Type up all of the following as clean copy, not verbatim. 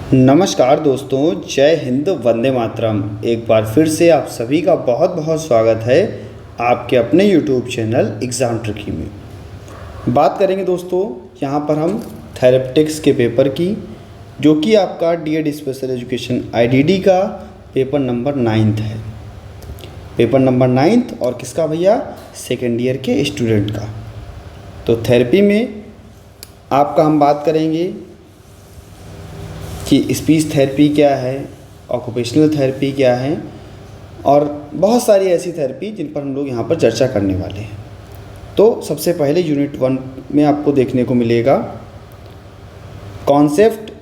नमस्कार दोस्तों, जय हिंद, वंदे मातरम। एक बार फिर से आप सभी का बहुत बहुत स्वागत है आपके अपने यूट्यूब चैनल एग्ज़ाम ट्रिकी में। बात करेंगे दोस्तों यहाँ पर हम थेरेपेटिक्स के पेपर की, जो कि आपका डीएड स्पेशल एजुकेशन आईडीडी का पेपर नंबर 9 है। पेपर नंबर 9 और किसका भैया? सेकेंड ईयर के स्टूडेंट का। तो थेरेपी में आपका हम बात करेंगे कि स्पीच थेरेपी क्या है, ऑक्यूपेशनल थेरेपी क्या है, और बहुत सारी ऐसी थेरेपी जिन पर हम लोग यहाँ पर चर्चा करने वाले हैं। तो सबसे पहले यूनिट 1 में आपको देखने को मिलेगा concept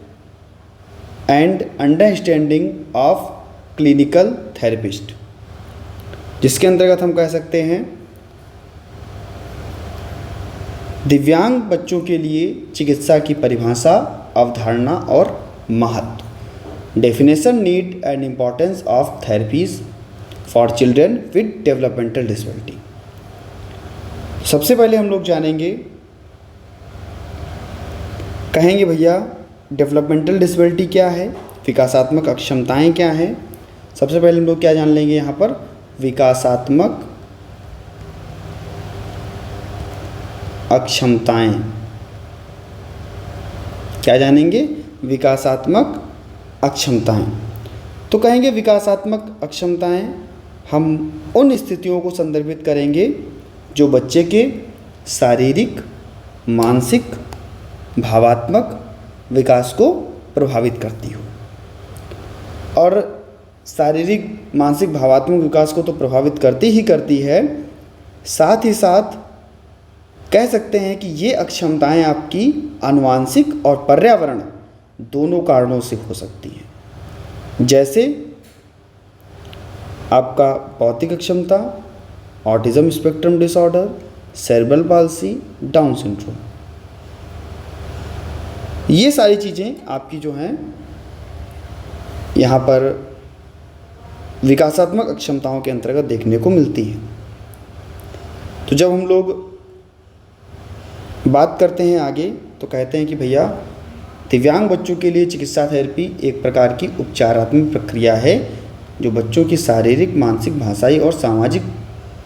and understanding of clinical therapist, जिसके अंतर्गत हम कह सकते हैं दिव्यांग बच्चों के लिए चिकित्सा की परिभाषा, अवधारणा और महत्व। Definition, need and importance of therapies for children with developmental disability. सबसे पहले हम लोग जानेंगे, कहेंगे भैया डेवलपमेंटल डिसेबिलिटी क्या है, विकासात्मक अक्षमताएं क्या हैं। सबसे पहले हम लोग क्या जान लेंगे यहाँ पर? विकासात्मक अक्षमताएं। क्या जानेंगे? विकासात्मक अक्षमताएं। तो कहेंगे विकासात्मक अक्षमताएं हम उन स्थितियों को संदर्भित करेंगे जो बच्चे के शारीरिक, मानसिक, भावात्मक विकास को प्रभावित करती हो। और शारीरिक, मानसिक, भावात्मक विकास को तो प्रभावित करती ही करती है, साथ ही साथ कह सकते हैं कि ये अक्षमताएं आपकी आनुवांशिक और पर्यावरण दोनों कारणों से हो सकती हैं। जैसे आपका भौतिक अक्षमता, autism spectrum disorder, cerebral palsy, down syndrome. ये सारी चीज़ें आपकी जो हैं यहाँ पर विकासात्मक अक्षमताओं के अंतर्गत देखने को मिलती हैं। तो जब हम लोग बात करते हैं आगे, तो कहते हैं कि भैया दिव्यांग बच्चों के लिए चिकित्सा थेरेपी एक प्रकार की उपचारात्मक प्रक्रिया है जो बच्चों की शारीरिक, मानसिक, भाषाई और सामाजिक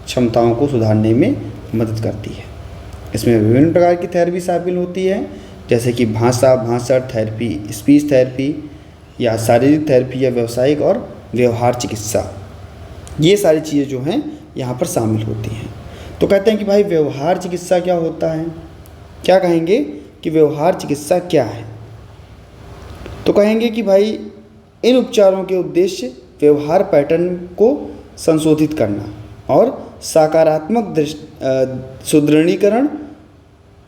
क्षमताओं को सुधारने में मदद करती है। इसमें विभिन्न प्रकार की थेरेपी शामिल होती है, जैसे कि भाषण थेरेपी, स्पीच थेरेपी, या शारीरिक थेरेपी, या व्यावसायिक और व्यवहार चिकित्सा। ये सारी चीज़ें जो हैं यहाँ पर शामिल होती हैं। तो कहते हैं कि भाई व्यवहार चिकित्सा क्या होता है? क्या कहेंगे कि व्यवहार चिकित्सा क्या है? तो कहेंगे कि भाई इन उपचारों के उद्देश्य व्यवहार पैटर्न को संशोधित करना और सकारात्मक सुदृढ़ीकरण,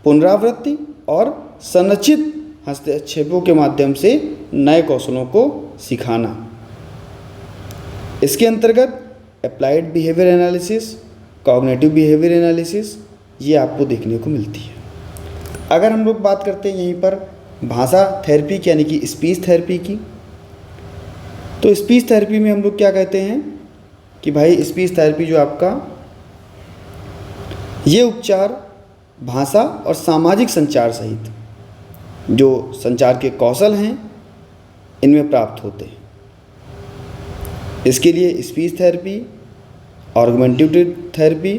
पुनरावृत्ति और संरचित हस्तक्षेपों के माध्यम से नए कौशलों को सिखाना। इसके अंतर्गत applied behaviour analysis, cognitive behaviour analysis ये आपको देखने को मिलती है। अगर हम लोग बात करते हैं यहीं पर भाषा थेरेपी यानी कि स्पीच थेरेपी की, तो स्पीच थेरेपी में हम लोग क्या कहते हैं कि भाई स्पीच थेरेपी जो आपका ये उपचार भाषा और सामाजिक संचार सहित जो संचार के कौशल हैं इनमें प्राप्त होते हैं। इसके लिए स्पीच थेरेपी, ऑगमेंटेटिव थेरेपी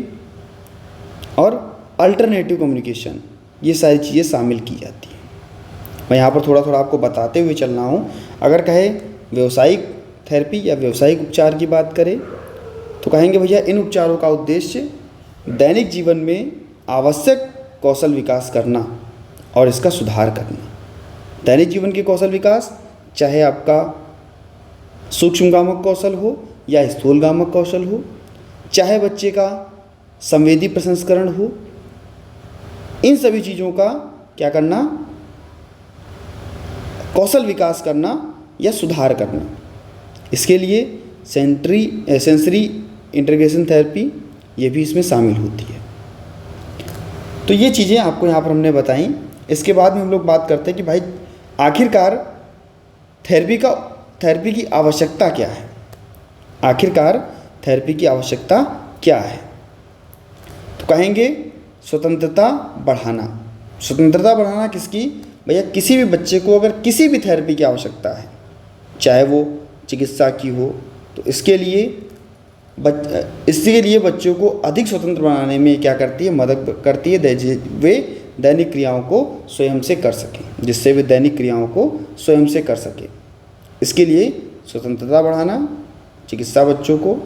और अल्टरनेटिव कम्युनिकेशन ये सारी चीज़ें शामिल की जाती हैं। मैं यहाँ पर थोड़ा थोड़ा आपको बताते हुए चल रहा हूँ। अगर कहे व्यावसायिक थेरेपी या व्यावसायिक उपचार की बात करें, तो कहेंगे भैया इन उपचारों का उद्देश्य दैनिक जीवन में आवश्यक कौशल विकास करना और इसका सुधार करना। दैनिक जीवन के कौशल विकास, चाहे आपका सूक्ष्मगामक कौशल हो या स्थूलगामक कौशल हो, चाहे बच्चे का संवेदी प्रसंस्करण हो, इन सभी चीज़ों का क्या करना? कौशल विकास करना या सुधार करना। इसके लिए सेंसरी इंटीग्रेशन थेरेपी ये भी इसमें शामिल होती है। तो ये चीज़ें आपको यहाँ पर हमने बताई। इसके बाद में हम लोग बात करते हैं कि भाई आखिरकार थेरेपी की आवश्यकता क्या है? आखिरकार थेरेपी की आवश्यकता क्या है? तो कहेंगे स्वतंत्रता बढ़ाना। स्वतंत्रता बढ़ाना किसकी? भैया किसी भी बच्चे को अगर किसी भी थेरेपी की आवश्यकता है, चाहे वो चिकित्सा की हो, तो इसके लिए बच्चों को अधिक स्वतंत्र बनाने में क्या करती है, मदद करती है, वे दैनिक क्रियाओं को स्वयं से कर सकें, जिससे वे दैनिक क्रियाओं को स्वयं से कर सकें। इसके लिए स्वतंत्रता बढ़ाना चिकित्सा बच्चों को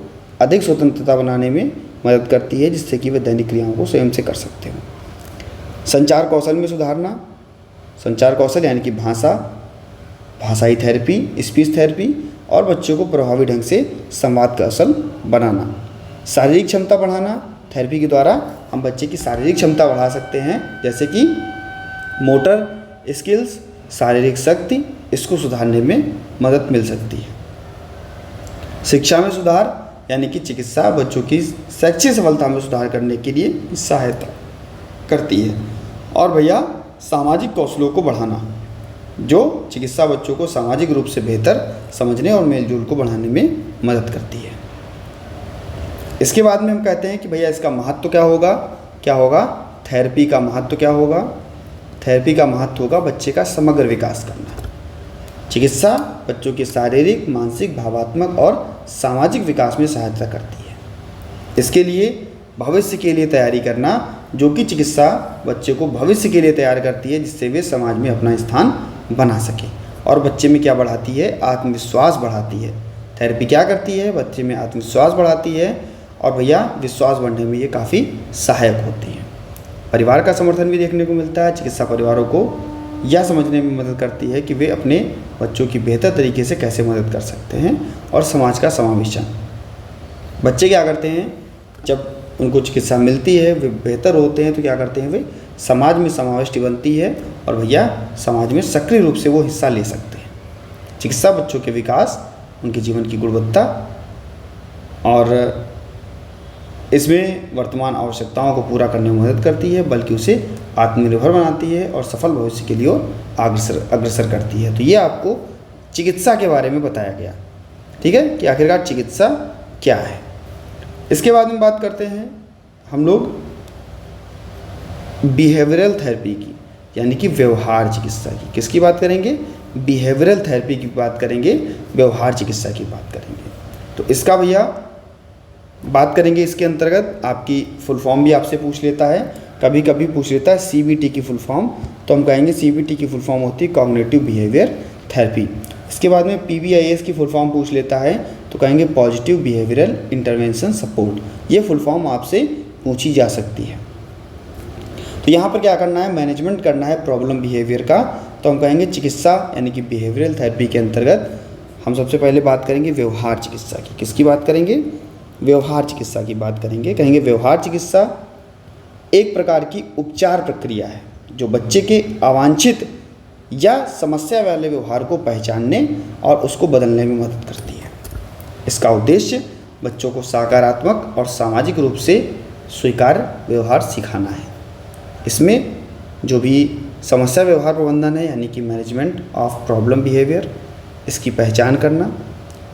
अधिक स्वतंत्रता बनाने में मदद करती है, जिससे कि वे दैनिक क्रियाओं को स्वयं से कर सकते हो। संचार कौशल में सुधारना, संचार कौशल यानी कि भाषाई थेरेपी, स्पीच थेरेपी और बच्चों को प्रभावी ढंग से संवाद कौशल बनाना। शारीरिक क्षमता बढ़ाना, थेरेपी के द्वारा हम बच्चे की शारीरिक क्षमता बढ़ा सकते हैं, जैसे कि मोटर स्किल्स, शारीरिक शक्ति, इसको सुधारने में मदद मिल सकती है। शिक्षा में सुधार यानी कि चिकित्सा बच्चों की शैक्षिक सफलता में सुधार करने के लिए सहायता करती है। और भैया सामाजिक कौशलों को बढ़ाना, जो चिकित्सा बच्चों को सामाजिक रूप से बेहतर समझने और मेलजोल को बढ़ाने में मदद करती है। इसके बाद में हम कहते हैं कि भैया इसका महत्व क्या होगा, थेरेपी का महत्व क्या होगा। थेरेपी का महत्व होगा बच्चे का समग्र विकास करना। चिकित्सा बच्चों के शारीरिक, मानसिक, भावात्मक और सामाजिक विकास में सहायता करती है। इसके लिए भविष्य के लिए तैयारी करना, जो कि चिकित्सा बच्चे को भविष्य के लिए तैयार करती है, जिससे वे समाज में अपना स्थान बना सके। और बच्चे में क्या बढ़ाती है, आत्मविश्वास बढ़ाती है। थेरेपी क्या करती है, बच्चे में आत्मविश्वास बढ़ाती है और भैया विश्वास बढ़ने में ये काफ़ी सहायक होती है। परिवार का समर्थन भी देखने को मिलता है। चिकित्सा परिवारों को यह समझने में मदद करती है कि वे अपने बच्चों की बेहतर तरीके से कैसे मदद कर सकते हैं। और समाज का समावेशन, बच्चे क्या करते हैं, जब उनको चिकित्सा मिलती है, वे बेहतर होते हैं, तो क्या करते हैं, वे समाज में समाविष्टि बनती है और भैया समाज में सक्रिय रूप से वो हिस्सा ले सकते हैं। चिकित्सा बच्चों के विकास, उनके जीवन की गुणवत्ता और इसमें वर्तमान आवश्यकताओं को पूरा करने में मदद करती है, बल्कि उसे आत्मनिर्भर बनाती है और सफल भविष्य के लिए अग्रसर करती है। तो ये आपको चिकित्सा के बारे में बताया गया, ठीक है, कि आखिरकार चिकित्सा क्या है। इसके बाद में बात करते हैं हम लोग बिहेवियरल थेरेपी की, यानी कि व्यवहार चिकित्सा की। किसकी बात करेंगे, बिहेवियरल थेरेपी की बात करेंगे, व्यवहार चिकित्सा की बात करेंगे। तो इसका भैया बात करेंगे, इसके अंतर्गत आपकी फुल फॉर्म भी आपसे पूछ लेता है, कभी कभी पूछ लेता है CBT की फुल फॉर्म। तो हम कहेंगे CBT की फुल फॉर्म होती है कॉग्निटिव बिहेवियर थेरेपी। इसके बाद में PBIS की फुल फॉर्म पूछ लेता है, तो कहेंगे पॉजिटिव बिहेवियरल इंटरवेंशन सपोर्ट। ये फुल फॉर्म आपसे पूछी जा सकती है। तो यहाँ पर क्या करना है, मैनेजमेंट करना है प्रॉब्लम बिहेवियर का। तो हम कहेंगे चिकित्सा यानी कि बिहेवियरल थेरेपी के अंतर्गत हम सबसे पहले बात करेंगे व्यवहार चिकित्सा की। किसकी बात करेंगे, व्यवहार चिकित्सा की बात करेंगे। कहेंगे व्यवहार चिकित्सा एक प्रकार की उपचार प्रक्रिया है, जो बच्चे के अवांछित या समस्या वाले व्यवहार को पहचानने और उसको बदलने में मदद करती है। इसका उद्देश्य बच्चों को सकारात्मक और सामाजिक रूप से स्वीकार्य व्यवहार सिखाना है। इसमें जो भी समस्या व्यवहार प्रबंधन है, यानी कि मैनेजमेंट ऑफ प्रॉब्लम बिहेवियर, इसकी पहचान करना,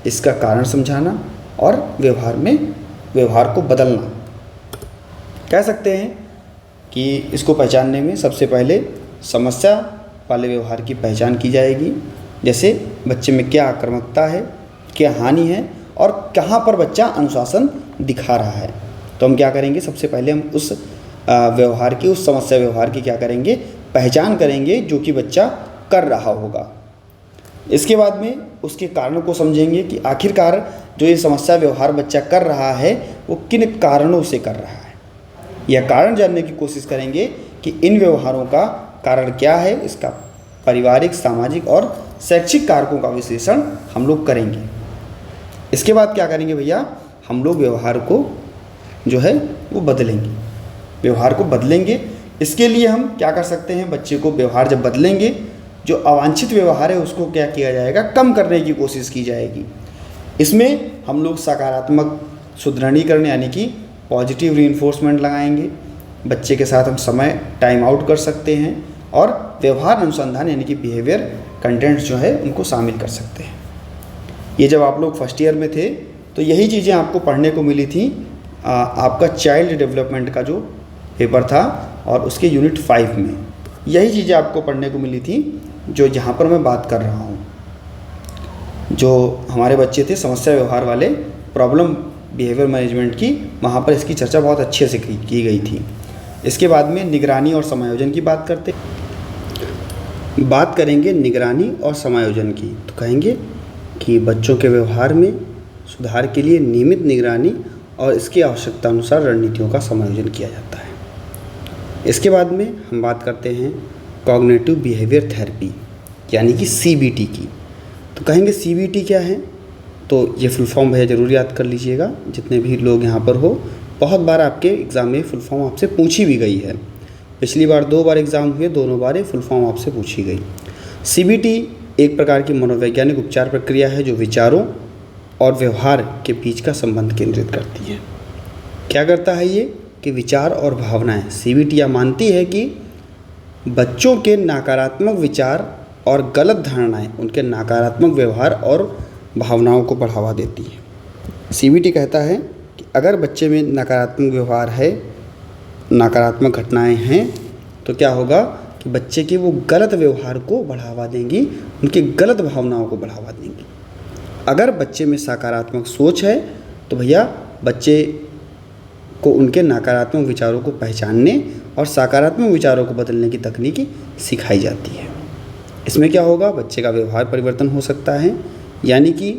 इसका कारण समझाना और व्यवहार को बदलना। कह सकते हैं कि इसको पहचानने में सबसे पहले समस्या वाले व्यवहार की पहचान की जाएगी, जैसे बच्चे में क्या आक्रामकता है, क्या हानि है और कहाँ पर बच्चा अनुशासन दिखा रहा है। तो हम क्या करेंगे, सबसे पहले हम उस व्यवहार की, उस समस्या व्यवहार की क्या करेंगे, पहचान करेंगे जो कि बच्चा कर रहा होगा। इसके बाद में उसके कारणों को समझेंगे कि आखिरकार जो ये समस्या व्यवहार बच्चा कर रहा है वो किन कारणों से कर रहा है। यह कारण जानने की कोशिश करेंगे कि इन व्यवहारों का कारण क्या है। इसका पारिवारिक, सामाजिक और शैक्षिक कारकों का विश्लेषण हम लोग करेंगे। इसके बाद क्या करेंगे भैया, हम लोग व्यवहार को जो है वो बदलेंगे, व्यवहार को बदलेंगे। इसके लिए हम क्या कर सकते हैं, बच्चे को व्यवहार जब बदलेंगे, जो अवांछित व्यवहार है उसको क्या किया जाएगा, कम करने की कोशिश की जाएगी। इसमें हम लोग सकारात्मक सुदृढ़ीकरण यानी कि पॉजिटिव रीइंफोर्समेंट लगाएंगे। बच्चे के साथ हम समय टाइम आउट कर सकते हैं और व्यवहार अनुसंधान यानी कि बिहेवियर कंटेंट्स जो है उनको शामिल कर सकते हैं। ये जब आप लोग फर्स्ट ईयर में थे तो यही चीज़ें आपको पढ़ने को मिली थी। आपका चाइल्ड डेवलपमेंट का जो पेपर था और उसके यूनिट 5 में यही चीज़ें आपको पढ़ने को मिली थी जो यहाँ पर मैं बात कर रहा हूँ। जो हमारे बच्चे थे समस्या व्यवहार वाले, प्रॉब्लम बिहेवियर मैनेजमेंट की, वहाँ पर इसकी चर्चा बहुत अच्छे से की गई थी। इसके बाद में निगरानी और समायोजन की बात करेंगे निगरानी और समायोजन की। तो कहेंगे कि बच्चों के व्यवहार में सुधार के लिए नियमित निगरानी और इसकी आवश्यकता अनुसार रणनीतियों का समायोजन किया जाता है। इसके बाद में हम बात करते हैं कॉग्निटिव बिहेवियर थेरेपी यानी कि CBT की। तो कहेंगे CBT क्या है, तो ये फुल फॉर्म भैया ज़रूर याद कर लीजिएगा, जितने भी लोग यहाँ पर हो। बहुत बार आपके एग्ज़ाम में फुल फॉर्म आपसे पूछी भी गई है। पिछली बार 2 बार एग्ज़ाम हुए, दोनों बार ये फुल फॉर्म आपसे पूछी गई। CBT एक प्रकार की मनोवैज्ञानिक उपचार प्रक्रिया है जो विचारों और व्यवहार के बीच का संबंध केंद्रित करती है। क्या करता है ये कि विचार और भावनाएं, CBT यह मानती है कि बच्चों के नकारात्मक विचार और गलत धारणाएं उनके नकारात्मक व्यवहार और भावनाओं को बढ़ावा देती है। CBT कहता है कि अगर बच्चे में नकारात्मक व्यवहार है, नकारात्मक घटनाएं हैं, तो क्या होगा कि बच्चे के वो गलत व्यवहार को बढ़ावा देंगी, उनकी गलत भावनाओं को बढ़ावा देंगी। अगर बच्चे में सकारात्मक सोच है तो भैया बच्चे को उनके नकारात्मक विचारों को पहचानने और सकारात्मक विचारों को बदलने की तकनीक सिखाई जाती है। इसमें क्या होगा, बच्चे का व्यवहार परिवर्तन हो सकता है। यानी कि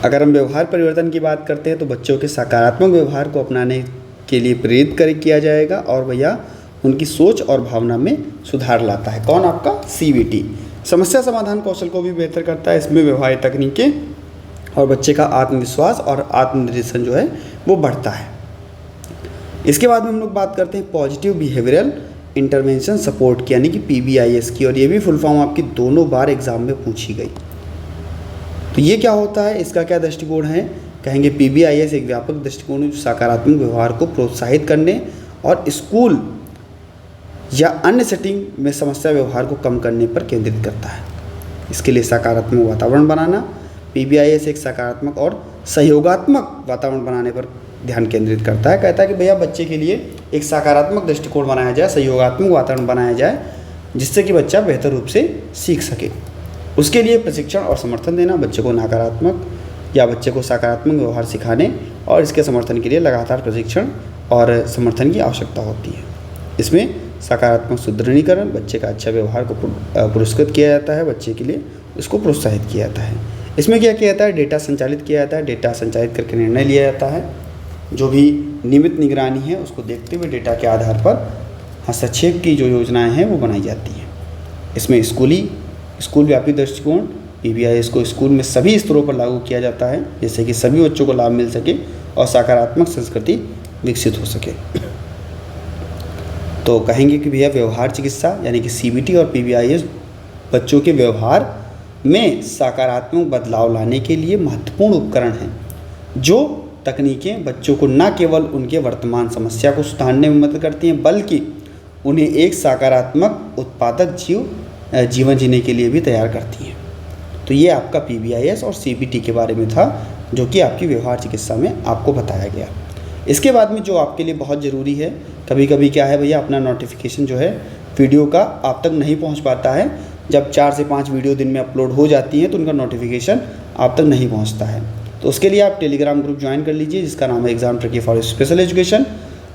अगर हम व्यवहार परिवर्तन की बात करते हैं तो बच्चों के सकारात्मक व्यवहार को अपनाने के लिए प्रेरित किया जाएगा और भैया उनकी सोच और भावना में सुधार लाता है। कौन? आपका CBT। समस्या समाधान कौशल को भी बेहतर करता है। इसमें व्यवहारिक तकनीकें और बच्चे का आत्मविश्वास और आत्मनिरीक्षण जो है वो बढ़ता है। इसके बाद में हम लोग बात करते हैं पॉजिटिव बिहेवियरल इंटरवेंशन सपोर्ट की यानी कि PBIS की, और ये भी फुल फॉर्म आपकी दोनों बार एग्जाम में पूछी गई। तो ये क्या होता है, इसका क्या दृष्टिकोण है? कहेंगे PBIS एक व्यापक दृष्टिकोण है जो सकारात्मक व्यवहार को प्रोत्साहित करने और स्कूल या अन्य सेटिंग में समस्या व्यवहार को कम करने पर केंद्रित करता है। इसके लिए सकारात्मक वातावरण बनाना, PBIS एक सकारात्मक और सहयोगात्मक वातावरण बनाने पर ध्यान केंद्रित करता है। कहता है कि भैया बच्चे के लिए एक सकारात्मक दृष्टिकोण बनाया जाए, सहयोगात्मक वातावरण बनाया जाए, जिससे कि बच्चा बेहतर रूप से सीख सके। उसके लिए प्रशिक्षण और समर्थन देना, बच्चे को नकारात्मक या बच्चे को सकारात्मक व्यवहार सिखाने और इसके समर्थन के लिए लगातार प्रशिक्षण और समर्थन की आवश्यकता होती है। इसमें सकारात्मक सुदृढ़ीकरण, बच्चे का अच्छा व्यवहार को पुरस्कृत किया जाता है, बच्चे के लिए इसको प्रोत्साहित किया जाता है। इसमें क्या किया जाता है, डेटा संचालित किया जाता है, डेटा संचालित करके निर्णय लिया जाता है। जो भी नियमित निगरानी है उसको देखते हुए डेटा के आधार पर हस्तक्षेप की जो योजनाएं हैं वो बनाई जाती हैं। इसमें स्कूल व्यापी दृष्टिकोण PBIS को स्कूल में सभी स्तरों पर लागू किया जाता है, जिससे कि सभी बच्चों को लाभ मिल सके और सकारात्मक संस्कृति विकसित हो सके। तो कहेंगे कि भैया व्यवहार चिकित्सा यानी कि CBT और PBIS बच्चों के व्यवहार में सकारात्मक बदलाव लाने के लिए महत्वपूर्ण उपकरण हैं, जो तकनीकें बच्चों को न केवल उनके वर्तमान समस्या को सुधारने में मदद करती हैं, बल्कि उन्हें एक सकारात्मक उत्पादक जीवन जीने के लिए भी तैयार करती हैं। तो ये आपका PBIS और CBT के बारे में था, जो कि आपकी व्यवहार चिकित्सा में आपको बताया गया। इसके बाद में जो आपके लिए बहुत ज़रूरी है, कभी कभी क्या है भैया, अपना नोटिफिकेशन जो है वीडियो का आप तक नहीं पहुंच पाता है। जब 4 से 5 वीडियो दिन में अपलोड हो जाती हैं तो उनका नोटिफिकेशन आप तक नहीं पहुंचता है। तो उसके लिए आप टेलीग्राम ग्रुप ज्वाइन कर लीजिए, जिसका नाम है exam tricky for special education.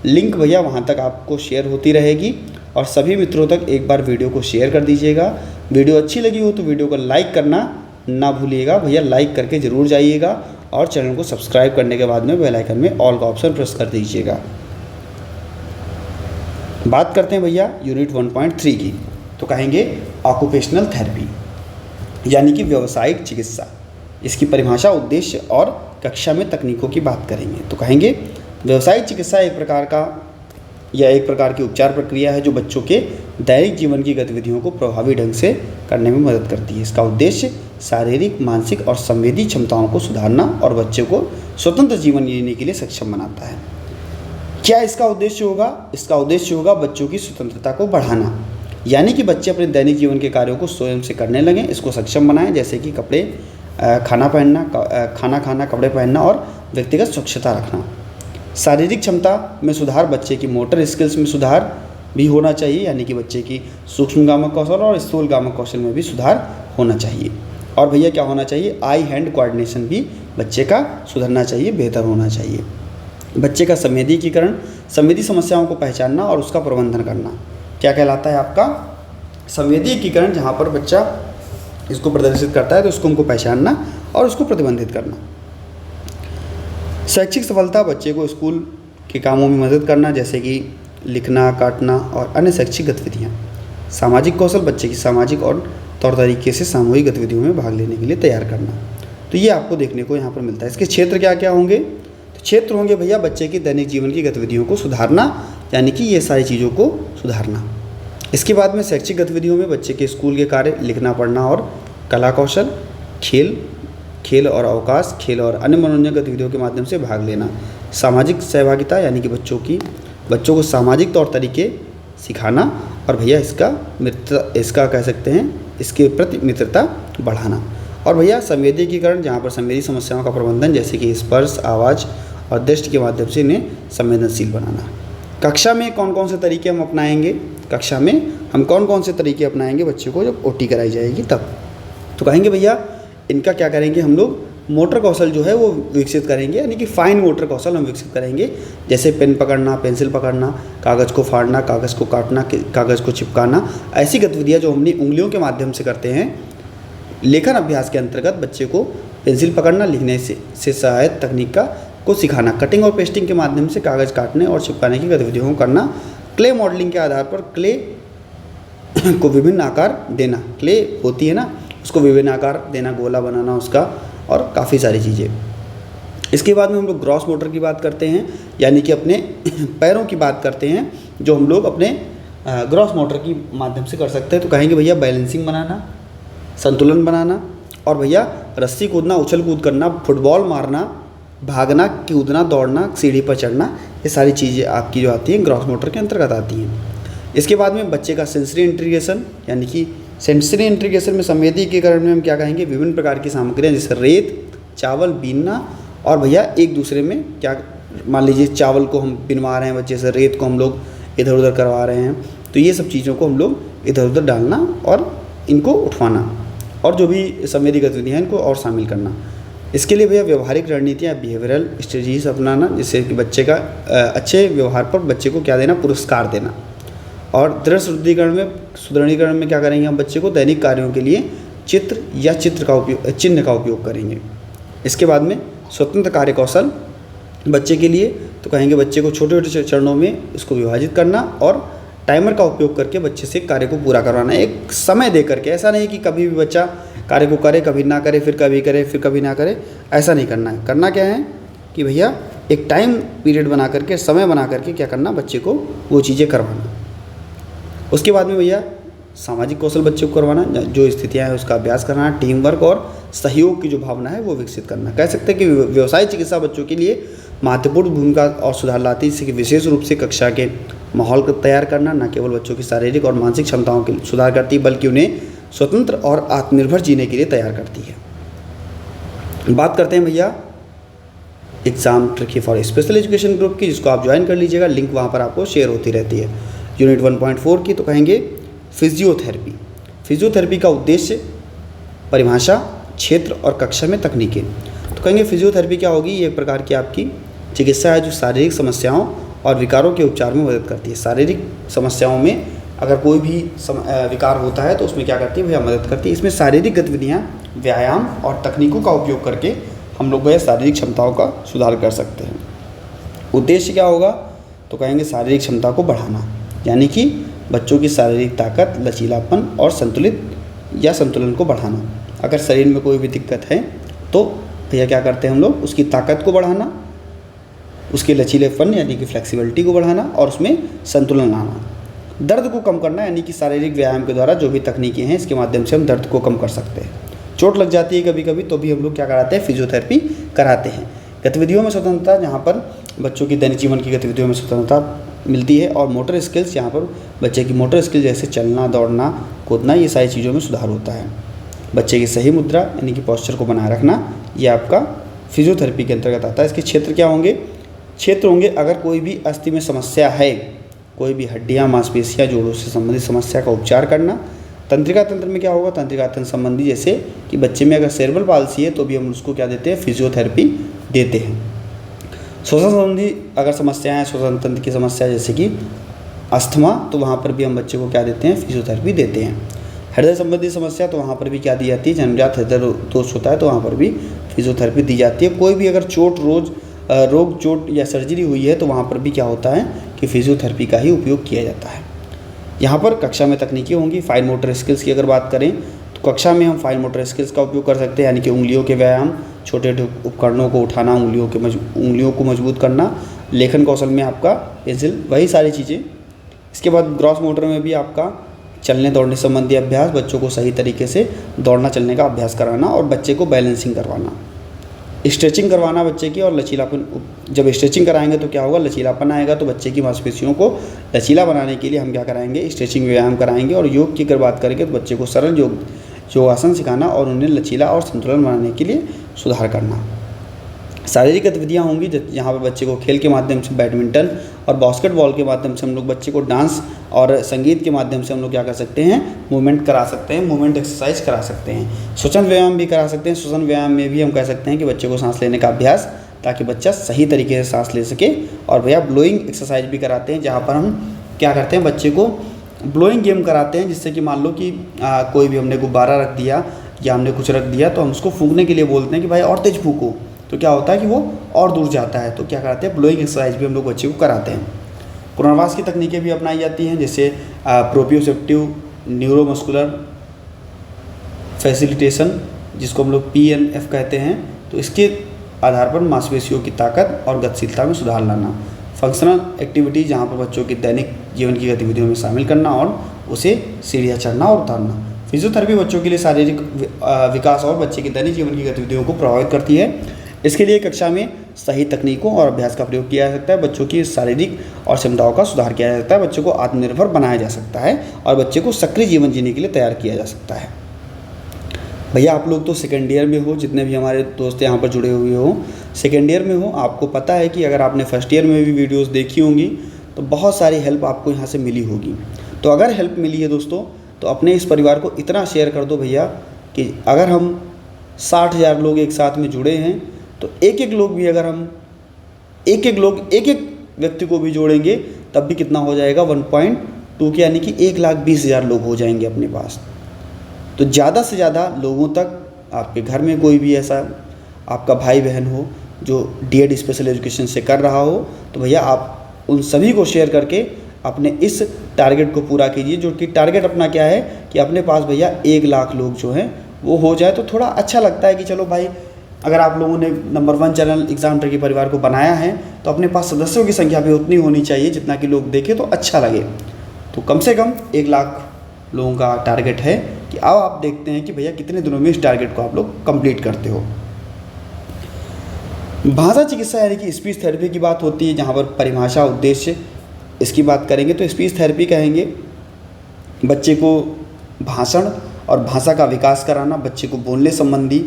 Link भैया वहाँ तक आपको शेयर होती रहेगी, और सभी मित्रों तक एक बार वीडियो को शेयर कर दीजिएगा। वीडियो अच्छी लगी हो तो वीडियो को लाइक करना ना भूलिएगा भैया, लाइक करके ज़रूर जाइएगा, और चैनल को सब्सक्राइब करने के बाद में बेल आइकन में ऑल का ऑप्शन प्रेस कर दीजिएगा। बात करते हैं भैया यूनिट 1.3 की। तो कहेंगे ऑक्यूपेशनल थेरेपी यानी कि व्यावसायिक चिकित्सा। इसकी परिभाषा, उद्देश्य और कक्षा में तकनीकों की बात करेंगे। तो कहेंगे व्यावसायिक चिकित्सा एक प्रकार की उपचार प्रक्रिया है जो बच्चों के दैनिक जीवन की गतिविधियों को प्रभावी ढंग से करने में मदद करती है। इसका उद्देश्य शारीरिक, मानसिक और संवेदी क्षमताओं को सुधारना और बच्चे को स्वतंत्र जीवन जीने के लिए सक्षम बनाता है। क्या इसका उद्देश्य होगा? इसका उद्देश्य होगा बच्चों की स्वतंत्रता को बढ़ाना, यानी कि बच्चे अपने दैनिक जीवन के कार्यों को स्वयं से करने लगें, इसको सक्षम बनाएं, जैसे कि खाना खाना, कपड़े पहनना और व्यक्तिगत स्वच्छता रखना। शारीरिक क्षमता में सुधार, बच्चे की मोटर स्किल्स में सुधार भी होना चाहिए, यानी कि बच्चे की सूक्ष्मगामक कौशल और स्थूलगामक कौशल में भी सुधार होना चाहिए। और भैया क्या होना चाहिए, आई हैंड कोऑर्डिनेशन भी बच्चे का सुधरना चाहिए, बेहतर होना चाहिए। बच्चे का संवेदीकरण, संवेदी समस्याओं को पहचानना और उसका प्रबंधन करना क्या कहलाता है आपका, संवेदीकरण, जहाँ पर बच्चा इसको प्रदर्शित करता है तो उसको हमको पहचानना और उसको प्रतिबंधित करना। शैक्षिक सफलता, बच्चे को स्कूल के कामों में मदद करना, जैसे कि लिखना, काटना और अन्य शैक्षिक गतिविधियाँ। सामाजिक कौशल, बच्चे की सामाजिक और तौर तरीके से सामूहिक गतिविधियों में भाग लेने के लिए तैयार करना। तो ये आपको देखने को यहाँ पर मिलता है। इसके क्षेत्र क्या क्या होंगे, तो क्षेत्र होंगे भैया बच्चे की दैनिक जीवन की गतिविधियों को सुधारना, यानी कि ये सारी चीज़ों को सुधारना। इसके बाद में शैक्षिक गतिविधियों में बच्चे के स्कूल के कार्य, लिखना पढ़ना और कला कौशल, खेल और अवकाश, खेल और अन्य मनोरंजन गतिविधियों के माध्यम से भाग लेना। सामाजिक सहभागिता, यानी कि बच्चों को सामाजिक तौर तरीके सिखाना और भैया इसका कह सकते हैं इसके प्रति मित्रता बढ़ाना। और भैया संवेदीकरण, जहाँ पर संवेदी समस्याओं का प्रबंधन, जैसे कि स्पर्श, आवाज़ और दृष्टि के माध्यम से इन्हें संवेदनशील बनाना। कक्षा में कौन कौन से तरीके हम अपनाएंगे, कक्षा में हम कौन कौन से तरीके अपनाएंगे बच्चे को जब ओटी कराई जाएगी तब, तो कहेंगे भैया इनका क्या करेंगे हम लोग, मोटर कौशल जो है वो विकसित करेंगे, यानी कि फाइन मोटर कौशल हम विकसित करेंगे, जैसे पेन पकड़ना, पेंसिल पकड़ना, कागज़ को फाड़ना, कागज़ को काटना, कागज़ को चिपकाना। ऐसी गतिविधियाँ जो हमने उंगलियों के माध्यम से करते हैं, लेखन अभ्यास के अंतर्गत बच्चे को पेंसिल पकड़ना, लिखने से सहायक तकनीक को सिखाना, कटिंग और पेस्टिंग के माध्यम से कागज़ काटने और चिपकाने की गतिविधियों को करना, क्ले मॉडलिंग के आधार पर क्ले को विभिन्न आकार देना, क्ले होती है ना उसको विभिन्न आकार देना, गोला बनाना उसका, और काफ़ी सारी चीज़ें। इसके बाद में हम लोग ग्रॉस मोटर की बात करते हैं, यानी कि अपने पैरों की बात करते हैं जो हम लोग अपने ग्रॉस मोटर की माध्यम से कर सकते हैं। तो कहेंगे भैया बैलेंसिंग बनाना, संतुलन बनाना, और भैया रस्सी कूदना, उछल कूद करना, फुटबॉल मारना, भागना, कूदना, दौड़ना, सीढ़ी पर चढ़ना, ये सारी चीज़ें आपकी जो आती हैं ग्रॉस मोटर के अंतर्गत आती हैं। इसके बाद में बच्चे का सेंसरी इंटीग्रेशन, यानी कि सेंसरी इंटीग्रेशन में संवेदीकरण में हम क्या कहेंगे, विभिन्न प्रकार की सामग्रियाँ जैसे रेत, चावल बीनना, और भैया एक दूसरे में क्या, मान लीजिए चावल को हम बिनवा रहे हैं बच्चे से, रेत को हम लोग इधर उधर करवा रहे हैं, तो ये सब चीज़ों को हम लोग इधर उधर डालना और इनको उठवाना, और जो भी संवेदी गतिविधियाँ हैं इनको और शामिल करना। इसके लिए भैया व्यवहारिक रणनीतियाँ, बिहेवियरल स्ट्रेटजीज अपनाना, जिससे कि बच्चे का अच्छे व्यवहार पर बच्चे को क्या देना, पुरस्कार देना। और दृढ़ सुदृढ़ीकरण में क्या करेंगे, हम बच्चे को दैनिक कार्यों के लिए चित्र या चिन्ह का उपयोग करेंगे। इसके बाद में स्वतंत्र कार्य कौशल बच्चे के लिए, तो कहेंगे बच्चे को छोटे छोटे चरणों में इसको विभाजित करना और टाइमर का उपयोग करके बच्चे से कार्य को पूरा करवाना, एक समय दे करके। ऐसा नहीं कि कभी भी बच्चा कार्य को करे, कभी ना करे, फिर कभी करे, फिर कभी ना करे, ऐसा नहीं करना है। करना क्या है कि भैया एक टाइम पीरियड बना करके, समय बना करके क्या करना, बच्चे को वो चीज़ें करवाना। उसके बाद में भैया सामाजिक कौशल बच्चे को करवाना, जो स्थितियाँ हैं उसका अभ्यास कराना, टीम वर्क और सहयोग की जो भावना है वो विकसित करना। कह सकते हैं कि व्यवसाय चिकित्सा बच्चों के लिए महत्वपूर्ण भूमिका और सुधार लाती है, जिससे कि विशेष रूप से कक्षा के माहौल को तैयार करना न केवल बच्चों की शारीरिक और मानसिक क्षमताओं के सुधार करती है, बल्कि उन्हें स्वतंत्र और आत्मनिर्भर जीने के लिए तैयार करती है। बात करते हैं भैया exam tricky for special education group की, जिसको आप ज्वाइन कर लीजिएगा, लिंक वहाँ पर आपको शेयर होती रहती है। यूनिट 1.4 की, तो कहेंगे फिजियोथेरेपी। फिजियोथेरेपी का उद्देश्य, परिभाषा, क्षेत्र और कक्षा में तकनीकें। तो कहेंगे फिजियोथेरेपी क्या होगी, ये एक प्रकार की आपकी चिकित्सा है जो शारीरिक समस्याओं और विकारों के उपचार में मदद करती है। शारीरिक समस्याओं में अगर कोई भी विकार होता है तो उसमें क्या करती है भैया, मदद करती है। इसमें शारीरिक गतिविधियाँ, व्यायाम और तकनीकों का उपयोग करके हम लोग भैया शारीरिक क्षमताओं का सुधार कर सकते हैं। उद्देश्य क्या होगा, तो कहेंगे शारीरिक क्षमता को बढ़ाना, यानी कि बच्चों की शारीरिक ताकत, लचीलापन और संतुलन को बढ़ाना। अगर शरीर में कोई भी दिक्कत है तो भैया क्या करते हैं हम लोग, उसकी ताकत को बढ़ाना, उसके लचीलेपन यानी कि फ्लेक्सिबिलिटी को बढ़ाना और उसमें संतुलन लाना। दर्द को कम करना, यानी कि शारीरिक व्यायाम के द्वारा जो भी तकनीकें हैं इसके माध्यम से हम दर्द को कम कर सकते हैं। चोट लग जाती है कभी कभी तो भी हम लोग क्या कराते हैं, फिजियोथेरेपी कराते हैं। गतिविधियों में स्वतंत्रता, जहाँ पर बच्चों की दैनिक जीवन की गतिविधियों में स्वतंत्रता मिलती है, और मोटर स्किल्स, यहाँ पर बच्चे की मोटर स्किल जैसे चलना, दौड़ना, कूदना, ये सारी चीज़ों में सुधार होता है। बच्चे की सही मुद्रा यानी कि पोस्चर को बनाए रखना, ये आपका फिजियोथेरेपी के अंतर्गत आता है। इसके क्षेत्र क्या होंगे, क्षेत्र होंगे अगर कोई भी अस्थि में समस्या है, कोई भी हड्डियाँ, मांसपेशियाँ, जोड़ों से संबंधित समस्या का उपचार करना। तंत्रिका तंत्र में क्या होगा, तंत्रिका तंत्र संबंधी जैसे कि बच्चे में अगर सेरेब्रल पाल्सी है तो भी हम उसको क्या देते हैं, फिजियोथेरेपी देते हैं। श्वसन संबंधी अगर समस्याएं हैं, श्वसन तंत्र की समस्या जैसे कि अस्थमा, तो वहाँ पर भी हम बच्चे को क्या देते हैं, फिजियोथेरेपी देते हैं। हृदय संबंधी समस्या तो वहाँ पर भी क्या दी जाती है, जन्मजात हृदय दोष होता है तो वहाँ पर भी फिजियोथेरेपी दी जाती है। कोई भी अगर रोग चोट या सर्जरी हुई है तो वहाँ पर भी क्या होता है कि फिजियोथेरेपी का ही उपयोग किया जाता है। यहाँ पर कक्षा में तकनीकें होंगी। फाइन मोटर स्किल्स की अगर बात करें तो कक्षा में हम फाइन मोटर स्किल्स का उपयोग कर सकते हैं, यानी कि उंगलियों के व्यायाम, छोटे उपकरणों को उठाना, उंगलियों को मजबूत करना, लेखन कौशल में आपका पेंसिल, वही सारी चीज़ें। इसके बाद ग्रॉस मोटर में भी आपका चलने दौड़ने संबंधी अभ्यास, बच्चों को सही तरीके से दौड़ना चलने का अभ्यास कराना और बच्चे को बैलेंसिंग करवाना, स्ट्रेचिंग करवाना बच्चे की, और लचीलापन। जब स्ट्रेचिंग कराएंगे तो क्या होगा, लचीलापन आएगा। तो बच्चे की मांसपेशियों को लचीला बनाने के लिए हम क्या कराएंगे, स्ट्रेचिंग व्यायाम कराएंगे। और योग की अगर बात करेंगे तो बच्चे को सरल योगासन सिखाना और उन्हें लचीला और संतुलन बनाने के लिए सुधार करना। शारीरिक गतिविधियाँ होंगी जहाँ पर बच्चे को खेल के माध्यम से बैडमिंटन और बास्केटबॉल के माध्यम से हम लोग बच्चे को डांस और संगीत के माध्यम से हम लोग क्या कर सकते हैं, मूवमेंट करा सकते हैं, मूवमेंट एक्सरसाइज करा सकते हैं। श्वसन व्यायाम भी करा सकते हैं। श्वसन व्यायाम में भी हम कह सकते हैं कि बच्चे को सांस लेने का अभ्यास, ताकि बच्चा सही तरीके से सांस ले सके। और भैया ब्लोइंग एक्सरसाइज भी कराते हैं, जहाँ पर हम क्या करते हैं, बच्चे को ब्लोइंग गेम कराते हैं, जिससे कि मान लो कि कोई भी हमने गुब्बारा रख दिया या हमने कुछ रख दिया तो हम उसको फूंकने के लिए बोलते हैं कि भाई और तेज फूंको, तो क्या होता है कि वो और दूर जाता है। तो क्या कराते हैं, ब्लोइंग एक्सरसाइज भी हम लोग बच्चे को कराते हैं। पुनर्वास की तकनीकें भी अपनाई जाती हैं, जैसे प्रोप्रियोसेप्टिव न्यूरोमस्कुलर फैसिलिटेशन, जिसको हम लोग PNF कहते हैं। तो इसके आधार पर मांसपेशियों की ताकत और गतिशीलता में सुधार लाना। फंक्शनल एक्टिविटी, जहाँ पर बच्चों की दैनिक जीवन की गतिविधियों में शामिल करना और उसे सीढ़ियाँ चढ़ना और उतारना। फिजियोथेरेपी बच्चों के लिए शारीरिक विकास और बच्चे की दैनिक जीवन की गतिविधियों को प्रभावित करती है। इसके लिए कक्षा में सही तकनीकों और अभ्यास का प्रयोग किया जा सकता है। बच्चों की शारीरिक और क्षमताओं का सुधार किया जा सकता है। बच्चों को आत्मनिर्भर बनाया जा सकता है और बच्चे को सक्रिय जीवन जीने के लिए तैयार किया जा सकता है। भैया आप लोग तो सेकेंड ईयर में हो, जितने भी हमारे दोस्त यहाँ पर जुड़े हुए हो सेकेंड ईयर में हो, आपको पता है कि अगर आपने फर्स्ट ईयर में भी वीडियोज़ देखी होंगी तो बहुत सारी हेल्प आपको यहाँ से मिली होगी। तो अगर हेल्प मिली है दोस्तों, तो अपने इस परिवार को इतना शेयर कर दो भैया कि अगर हम 60,000 लोग एक साथ में जुड़े हैं तो एक एक व्यक्ति को भी जोड़ेंगे तब भी कितना हो जाएगा, 1.2 के, यानी कि 1,20,000 लोग हो जाएंगे अपने पास। तो ज़्यादा से ज़्यादा लोगों तक, आपके घर में कोई भी ऐसा आपका भाई बहन हो जो D.Ed स्पेशल एजुकेशन से कर रहा हो, तो भैया आप उन सभी को शेयर करके अपने इस टारगेट को पूरा कीजिए। जो कि टारगेट अपना क्या है कि अपने पास भैया 1,00,000 लोग जो हैं वो हो जाए तो थोड़ा अच्छा लगता है कि चलो भाई, अगर आप लोगों ने नंबर 1 चैनल एग्जाम ट्रैकी परिवार को बनाया है तो अपने पास सदस्यों की संख्या भी उतनी होनी चाहिए जितना कि लोग देखें तो अच्छा लगे। तो कम से कम 1,00,000 लोगों का टारगेट है कि अब आप देखते हैं कि भैया कितने दिनों में इस टारगेट को आप लोग कंप्लीट करते हो। भाषा चिकित्सा यानी कि स्पीच थेरेपी की बात होती है, जहाँ पर परिभाषा, उद्देश्य इसकी बात करेंगे तो स्पीच थेरेपी कहेंगे बच्चे को भाषण और भाषा का विकास कराना, बच्चे को बोलने संबंधी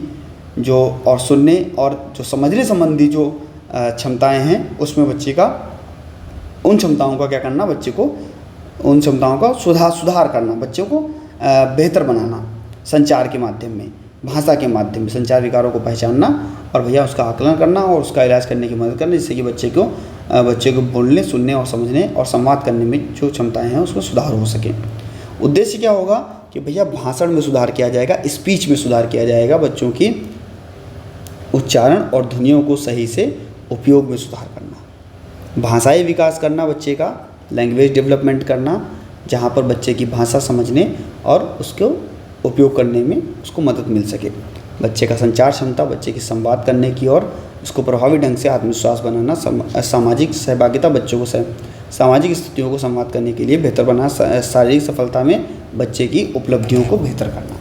जो और सुनने और जो समझने संबंधी जो क्षमताएं हैं उसमें बच्चे का उन क्षमताओं का क्या करना, बच्चे को उन क्षमताओं का सुधार करना, बच्चों को बेहतर बनाना संचार के माध्यम में, भाषा के माध्यम में संचार विकारों को पहचानना और भैया उसका आकलन करना और उसका इलाज करने की मदद करना, जिससे कि बच्चे को बोलने, सुनने और समझने और संवाद करने में जो क्षमताएं हैं उसमें सुधार हो सके। उद्देश्य क्या होगा कि भैया भाषण में सुधार किया जाएगा, स्पीच में सुधार किया जाएगा, बच्चों की उच्चारण और ध्वनियों को सही से उपयोग में सुधार करना, भाषाई विकास करना, बच्चे का लैंग्वेज डेवलपमेंट करना, जहाँ पर बच्चे की भाषा समझने और उसको उपयोग करने में उसको मदद मिल सके, बच्चे का संचार क्षमता, बच्चे की संवाद करने की और उसको प्रभावी ढंग से आत्मविश्वास बनाना, सामाजिक सहभागिता, बच्चों को सामाजिक स्थितियों को संवाद करने के लिए बेहतर बनाना, शारीरिक सफलता में बच्चे की उपलब्धियों को बेहतर करना।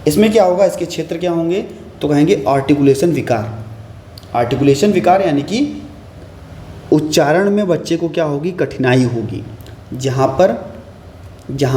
इसमें क्या होगा, इसके क्षेत्र क्या होंगे तो कहेंगे आर्टिकुलेशन विकार। आर्टिकुलेशन विकार यानी कि उच्चारण में बच्चे को क्या होगी, कठिनाई होगी, जहाँ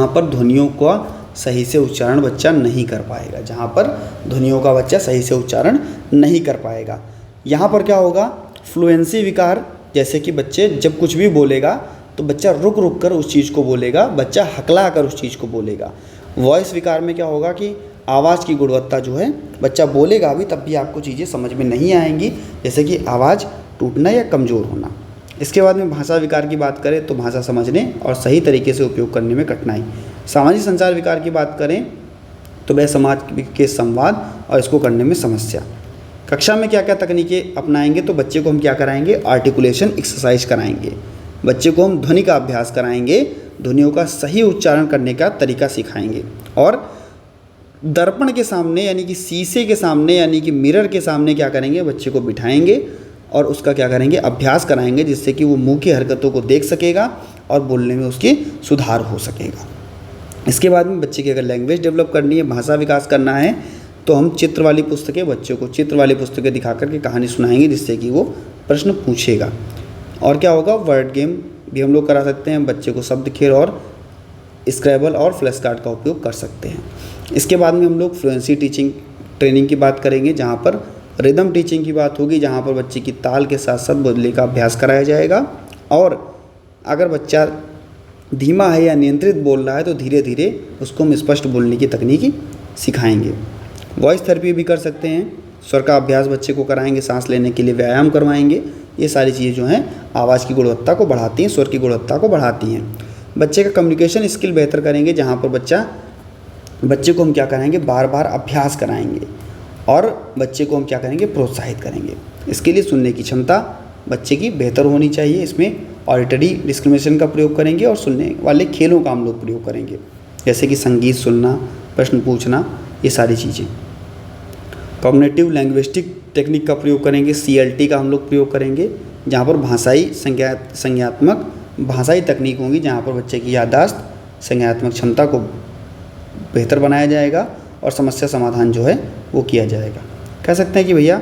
पर ध्वनियों का सही से उच्चारण बच्चा नहीं कर पाएगा, जहाँ पर ध्वनियों का बच्चा सही से उच्चारण नहीं कर पाएगा। यहाँ पर क्या होगा, फ्लुएंसी विकार जैसे कि बच्चे जब कुछ भी बोलेगा तो बच्चा रुक रुक कर उस चीज़ को बोलेगा, बच्चा हकला कर उस चीज़ को बोलेगा। वॉइस विकार में क्या होगा कि आवाज़ की गुणवत्ता जो है, बच्चा बोलेगा भी तब भी आपको चीज़ें समझ में नहीं आएंगी, जैसे कि आवाज़ टूटना या कमज़ोर होना। इसके बाद में भाषा विकार की बात करें तो भाषा समझने और सही तरीके से उपयोग करने में कठिनाई। सामाजिक संचार विकार की बात करें तो वह समाज के संवाद और इसको करने में समस्या। कक्षा में क्या क्या तकनीकें अपनाएंगे तो बच्चे को हम क्या कराएंगे, आर्टिकुलेशन एक्सरसाइज कराएंगे, बच्चे को हम ध्वनि का अभ्यास कराएंगे, ध्वनियों का सही उच्चारण करने का तरीका सिखाएंगे, और दर्पण के सामने यानी कि शीशे के सामने यानी कि मिरर के सामने क्या करेंगे, बच्चे को बिठाएंगे और उसका क्या करेंगे, अभ्यास कराएंगे, जिससे कि वो मुंह की हरकतों को देख सकेगा और बोलने में उसकी सुधार हो सकेगा। इसके बाद में बच्चे की अगर लैंग्वेज डेवलप करनी है, भाषा विकास करना है, तो हम चित्र वाली पुस्तकें, बच्चों को चित्र वाली पुस्तकें दिखा करके कहानी सुनाएंगे, जिससे कि वो प्रश्न पूछेगा। और क्या होगा, वर्ड गेम भी हम लोग करा सकते हैं, बच्चे को शब्द खेल और स्क्रैबल और फ्लैश कार्ड का उपयोग कर सकते हैं। इसके बाद में हम लोग फ्लुएंसी टीचिंग ट्रेनिंग की बात करेंगे, जहाँ पर रिदम टीचिंग की बात होगी, जहाँ पर बच्चे की ताल के साथ साथ बोलने का अभ्यास कराया जाएगा। और अगर बच्चा धीमा है या नियंत्रित बोल रहा है तो धीरे धीरे उसको हम स्पष्ट बोलने की तकनीक सिखाएंगे। वॉइस थेरेपी भी कर सकते हैं, स्वर का अभ्यास बच्चे को कराएंगे, सांस लेने के लिए व्यायाम करवाएंगे। ये सारी चीज़ें जो हैं आवाज़ की गुणवत्ता को बढ़ाती हैं, स्वर की गुणवत्ता को बढ़ाती हैं। बच्चे का कम्युनिकेशन स्किल बेहतर करेंगे, जहाँ पर बच्चे को हम क्या कराएंगे, बार बार अभ्यास कराएंगे और बच्चे को हम क्या करेंगे, प्रोत्साहित करेंगे। इसके लिए सुनने की क्षमता बच्चे की बेहतर होनी चाहिए, इसमें ऑडिटरी डिस्क्रिमिनेशन का प्रयोग करेंगे और सुनने वाले खेलों का हम लोग प्रयोग करेंगे, जैसे कि संगीत सुनना, प्रश्न पूछना, ये सारी चीज़ें। कॉग्निटिव लैंग्विस्टिक टेक्निक का प्रयोग करेंगे, CLT का हम लोग प्रयोग करेंगे, जहाँ पर संज्ञात्मक भाषाई तकनीक होंगी, जहाँ पर बच्चे की याददाश्त, संज्ञानात्मक क्षमता को बेहतर बनाया जाएगा और समस्या समाधान जो है वो किया जाएगा। कह सकते हैं कि भैया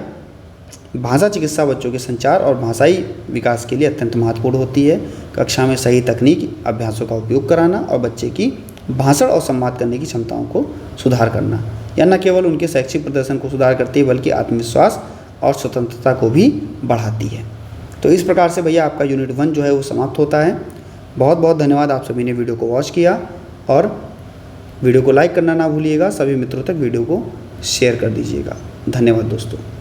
भाषा चिकित्सा बच्चों के संचार और भाषाई विकास के लिए अत्यंत महत्वपूर्ण होती है। कक्षा में सही तकनीक अभ्यासों का उपयोग कराना और बच्चे की भाषण और संवाद करने की क्षमताओं को सुधार करना, यह न केवल उनके शैक्षिक प्रदर्शन को सुधार करती है बल्कि आत्मविश्वास और स्वतंत्रता को भी बढ़ाती है। तो इस प्रकार से भैया आपका यूनिट 1 जो है वो समाप्त होता है। बहुत बहुत धन्यवाद, आप सभी ने वीडियो को वॉच किया और वीडियो को लाइक करना ना भूलिएगा। सभी मित्रों तक वीडियो को शेयर कर दीजिएगा। धन्यवाद दोस्तों।